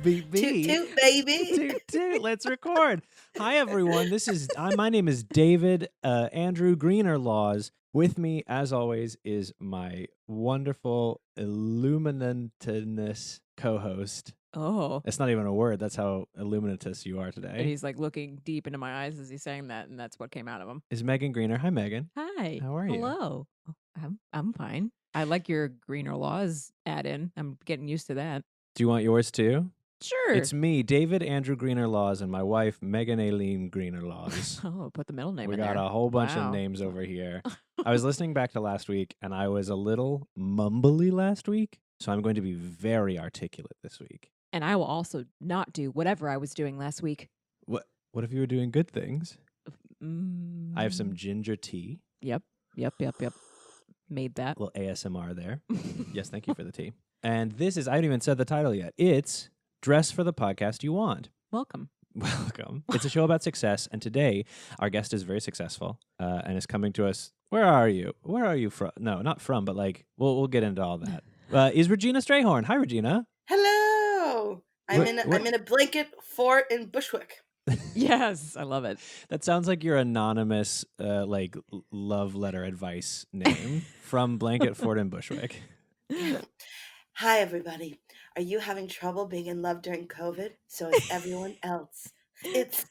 Beep, beep. Toot, toot, baby. Toot, toot. Let's record. Hi, everyone. My name is David Andrew Greener-Laws. With me, as always, is my wonderful illuminatinous co-host. Oh. It's not even a word. That's how illuminatus you are And today. he's like looking deep into my eyes as he's saying that, and that's what came out of him. Is Megan Greener. Hi, Megan. Hi. How are you? Hello. I'm fine. I like your Greener Laws add-in. I'm getting used to that. Do you want yours too? Sure. It's me, David Andrew Greener-Laws, and my wife, Megan Aileen Greener-Laws. Oh, put the middle name We in got there. a whole bunch Wow. of names over here. I was listening back to last week, and I was a little mumbly last week, so I'm going to be very articulate this week. And I will also not do whatever I was doing last week. What if you were doing good things? I have some ginger tea. Yep. Made that. A little ASMR there. Yes, thank you for the tea. And this is, I haven't even said the title yet. It's Dress for the Podcast You Want. Welcome. Welcome. It's a show about success, and today our guest is very successful and is coming to us. Where are you? Where are you from? No, not from, but like we'll get into all that. Is Regina Strayhorn? Hi, Regina. Hello. I'm in a blanket fort in Bushwick. Yes, I love it. That sounds like your anonymous love letter advice name from Blanket Fort in Bushwick. Hi, everybody. Are you having trouble being in love during COVID? So is everyone else. It's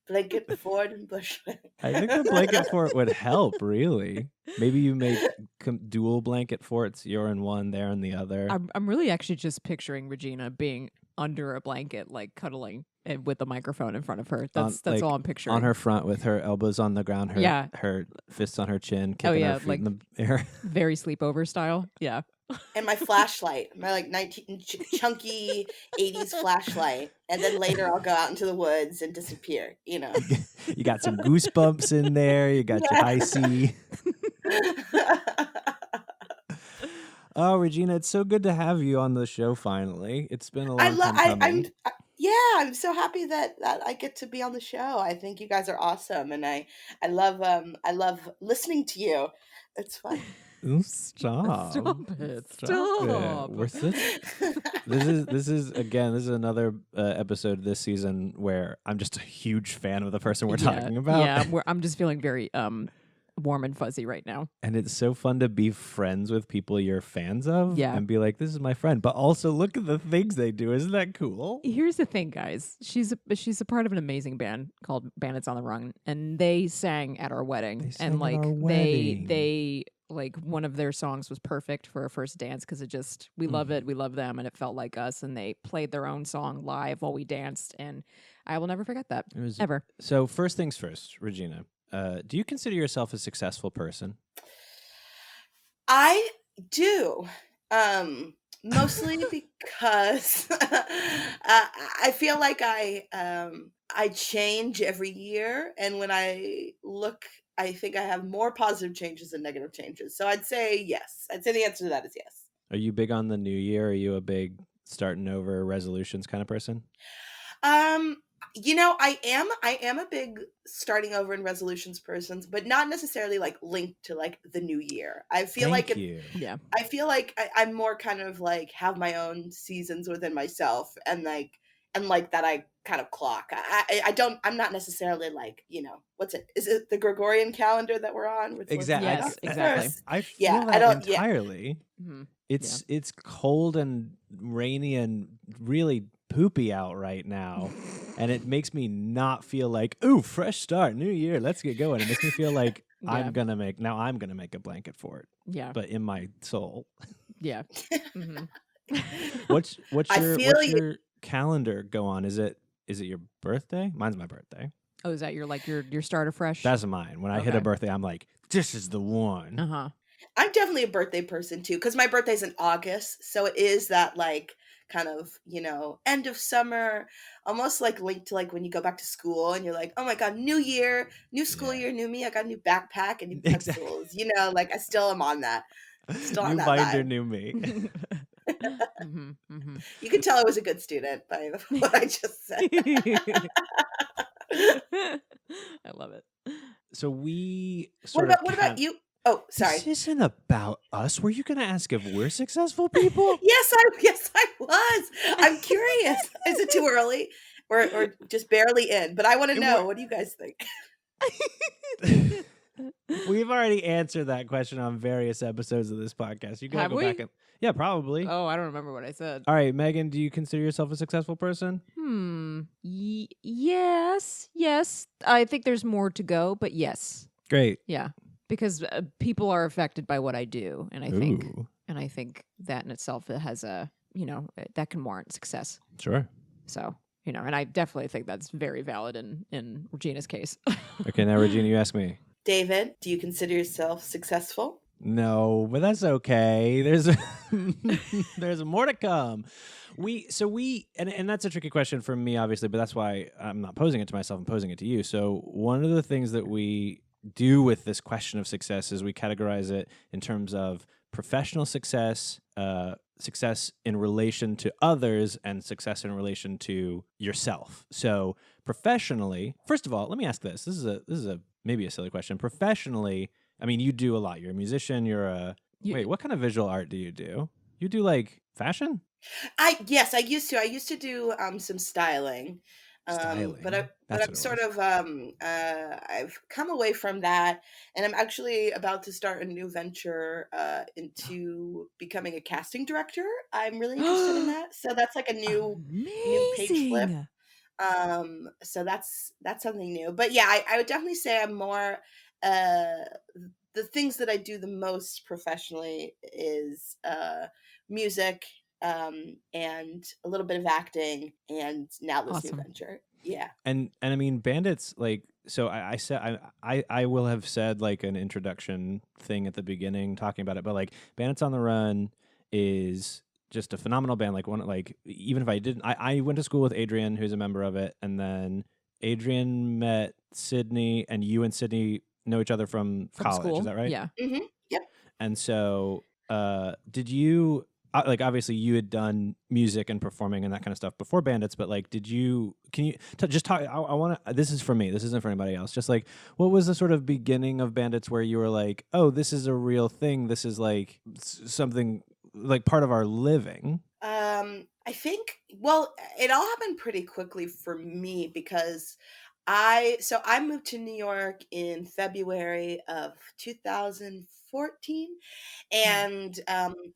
Blanket Fort in Bushwick. I think the blanket fort would help, really. Maybe you make dual blanket forts. You're in one, they're in the other. I'm really actually just picturing Regina being under a blanket, like cuddling with a microphone in front of her. That's like, all I'm picturing. On her front with her elbows on the ground, her fists on her chin, kicking her feet like in the air. Very sleepover style. Yeah. And my flashlight, my like 19 chunky 80s flashlight. And then later I'll go out into the woods and disappear, you know. You got some goosebumps in there. You got your icy. Oh, Regina, it's so good to have you on the show finally. It's been a long time coming. I'm so happy that I get to be on the show. I think you guys are awesome, and I love listening to you. It's fun. Ooh, stop it. Stop. This is another episode this season where I'm just a huge fan of the person we're talking about. Yeah, I'm just feeling very warm and fuzzy right now. And it's so fun to be friends with people you're fans of and be like, this is my friend. But also look at the things they do. Isn't that cool? Here's the thing, guys. She's a part of an amazing band called Bandits on the Run, and they sang at our wedding. They like one of their songs was perfect for a first dance because we love it, we love them, and it felt like us. And they played their own song live while we danced, and I will never forget that ever. So first things first, Regina. Do you consider yourself a successful person? I do. Mostly because I feel like I change every year, and when I look, I think I have more positive changes than negative changes. So I'd say yes. I'd say the answer to that is yes. Are you big on the new year? Are you a big starting over resolutions kind of person? You know, I am a big starting over and resolutions person, but not necessarily like linked to like the new year. I feel I feel like I'm more kind of like have my own seasons within myself, and like that I kind of clock. I'm not necessarily like, you know, is it the Gregorian calendar that we're on? Exactly. Yes, exactly. I feel that entirely. Yeah. Mm-hmm. It's cold and rainy and really poopy out right now, and it makes me not feel like, ooh, fresh start, new year, let's get going. It makes me feel like I'm gonna make a blanket fort. Yeah, but in my soul. Yeah. Mm-hmm. What's your calendar go on? Is it your birthday? Mine's my birthday. Oh, is that your start afresh? That's mine. When I hit a birthday, I'm like, this is the one. Uh-huh. I'm definitely a birthday person too, because my birthday's in August, so it is that like kind of, you know, end of summer, almost like linked to like when you go back to school and you're like, oh my god, new year, new school year, new me. I got a new backpack and new pencils. Exactly. You know, like I still am on that. Still on new that binder, vibe. New me. Mm-hmm, mm-hmm. You can tell I was a good student by what I just said. I love it. So we what about you? Oh, sorry. This isn't about us. Were you going to ask if we're successful people? Yes, I was. I'm curious. Is it too early, or just barely in? But I want to know. What do you guys think? We've already answered that question on various episodes of this podcast. You gotta go back and yeah, probably. Oh, I don't remember what I said. All right, Megan, do you consider yourself a successful person? Yes. I think there's more to go, but yes. Great. Yeah, because people are affected by what I do, and I think that in itself it has a that can warrant success. Sure. So. And I definitely think that's very valid in Regina's case. Okay, now Regina, you ask me. David, do you consider yourself successful? No, but that's okay. There's more to come. And that's a tricky question for me, obviously, but that's why I'm not posing it to myself, I'm posing it to you. So one of the things that we do with this question of success is we categorize it in terms of professional success, success in relation to others, and success in relation to yourself. So professionally, first of all, let me ask this. This is a maybe a silly question. Professionally, I mean, you do a lot. You're a musician. Wait, what kind of visual art do? You do like fashion? Yes, I used to. I used to do some styling. But I'm sort of I've come away from that, and I'm actually about to start a new venture into becoming a casting director. I'm really interested in that. So that's like a new page flip. So that's something new. But yeah, I would definitely say I'm more the things that I do the most professionally is music, and a little bit of acting, and now this new venture. Yeah. And I mean, Bandits, like, so I said I will have said like an introduction thing at the beginning talking about it, but like Bandits on the Run is just a phenomenal band. Even if I didn't, I went to school with Adrian, who's a member of it, and then Adrian met Sydney, and you and Sydney know each other from college. School. Is that right? Yeah. Mm-hmm. Yep. And so, did you obviously you had done music and performing and that kind of stuff before Bandits, but like, can you just talk? I want to. This is for me. This isn't for anybody else. Just like, what was the sort of beginning of Bandits where you were like, oh, this is a real thing. This is like something like part of our living. I think, well, it all happened pretty quickly for me because I moved to New York in February of 2014, and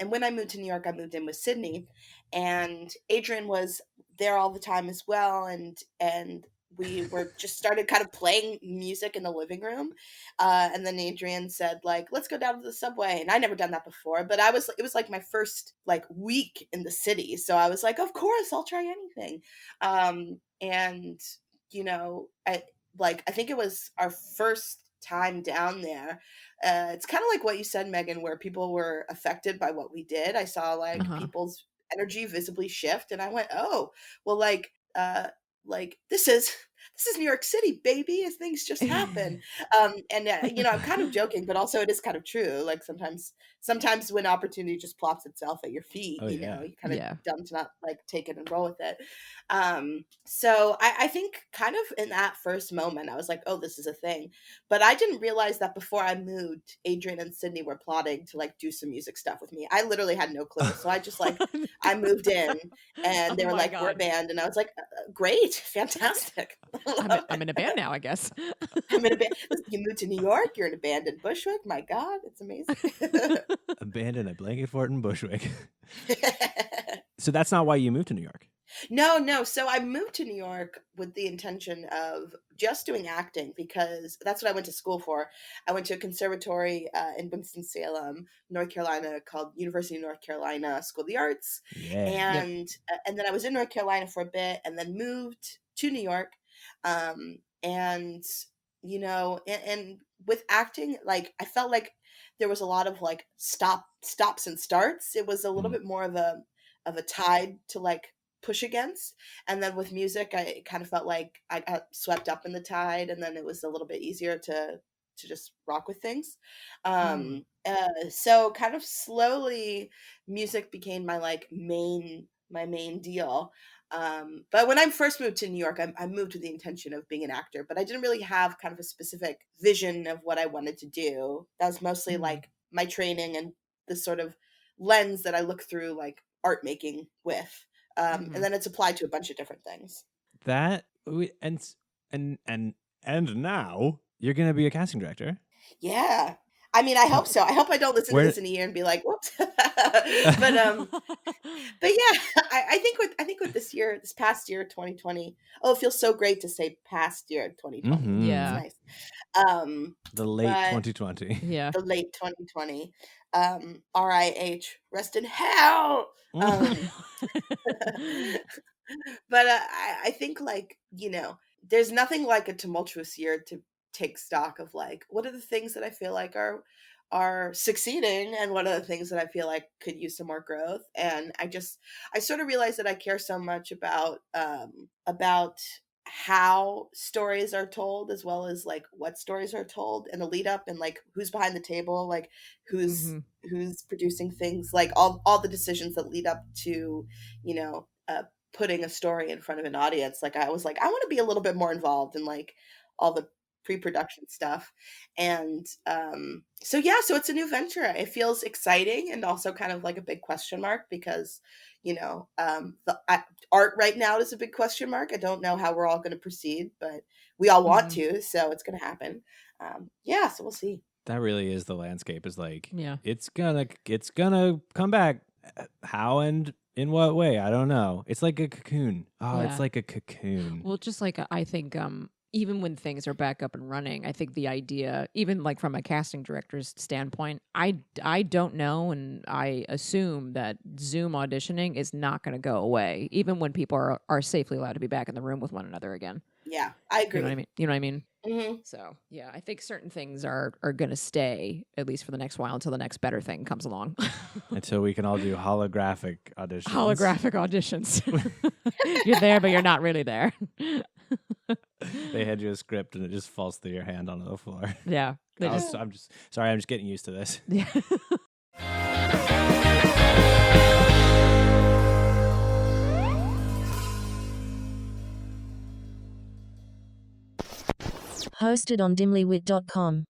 when I moved to New York, I moved in with Sydney, and Adrian was there all the time as well, and we were just started kind of playing music in the living room, and then Adrian said, like, let's go down to the subway, and I never done that before, but it was like my first like week in the city, so I was like, of course, I'll try anything, and I think it was our first time down there. It's kind of like what you said, Megan, where people were affected by what we did. I saw like people's energy visibly shift, and I went, oh, well, this is New York City, baby. As things just happen. I'm kind of joking, but also it is kind of true. Like sometimes when opportunity just plops itself at your feet, you kind of dumb to not like take it and roll with it. So I think kind of in that first moment, I was like, oh, this is a thing. But I didn't realize that before I moved, Adrian and Sydney were plotting to like do some music stuff with me. I literally had no clue. So I just like, I moved in and they were like, we're a band. And I was like, great, fantastic. I'm in a band now, I guess. I'm in a band. You moved to New York, you're in a band in Bushwick. My God, it's amazing. A band in a blanket fort in Bushwick. So that's not why you moved to New York? No. So I moved to New York with the intention of just doing acting because that's what I went to school for. I went to a conservatory in Winston-Salem, North Carolina, called University of North Carolina School of the Arts. Yeah. And then I was in North Carolina for a bit and then moved to New York. And with acting, like I felt like there was a lot of like stops and starts. It was a little bit more of a tide to like push against, and then with music I kind of felt like I got swept up in the tide, and then it was a little bit easier to just rock with things. So kind of slowly music became my main deal, But when I first moved to New York, I moved with the intention of being an actor, but I didn't really have kind of a specific vision of what I wanted to do. That was mostly like my training and the sort of lens that I look through like art making with. And then it's applied to a bunch of different things. And now you're going to be a casting director. Yeah. I mean, I hope so. I hope I don't listen to this in a year and be like, whoops. but yeah, I think with this past year, 2020. Oh, it feels so great to say past year, 2020. Mm-hmm. Yeah, it's nice. The late 2020. Yeah, the late 2020. RIH, rest in hell. But I think like, there's nothing like a tumultuous year to take stock of like, what are the things that I feel like are succeeding and what are the things that I feel like could use some more growth. And I sort of realized that I care so much about how stories are told as well as like what stories are told and the lead up and like who's behind the table, like who's producing things, like all the decisions that lead up to, putting a story in front of an audience. Like I was like, I want to be a little bit more involved in like all the pre-production stuff. And so it's a new venture. It feels exciting and also kind of like a big question mark because the art right now is a big question mark. I don't know how we're all going to proceed, but we all want to, so it's going to happen. So we'll see. That really is the landscape. Is like, it's gonna come back. How and in what way? I don't know. It's like a cocoon. It's like a cocoon. Well, just like I think even when things are back up and running, I think the idea, even like from a casting director's standpoint, I don't know, and I assume that Zoom auditioning is not going to go away, even when people are safely allowed to be back in the room with one another again. Yeah, I agree. You know what I mean? Mm-hmm. So, yeah, I think certain things are going to stay, at least for the next while, until the next better thing comes along. Until we can all do holographic auditions. Holographic auditions. You're there, but you're not really there. They hand you a script and it just falls through your hand onto the floor. Yeah. I'm just getting used to this. Yeah. Hosted on dimlywit.com.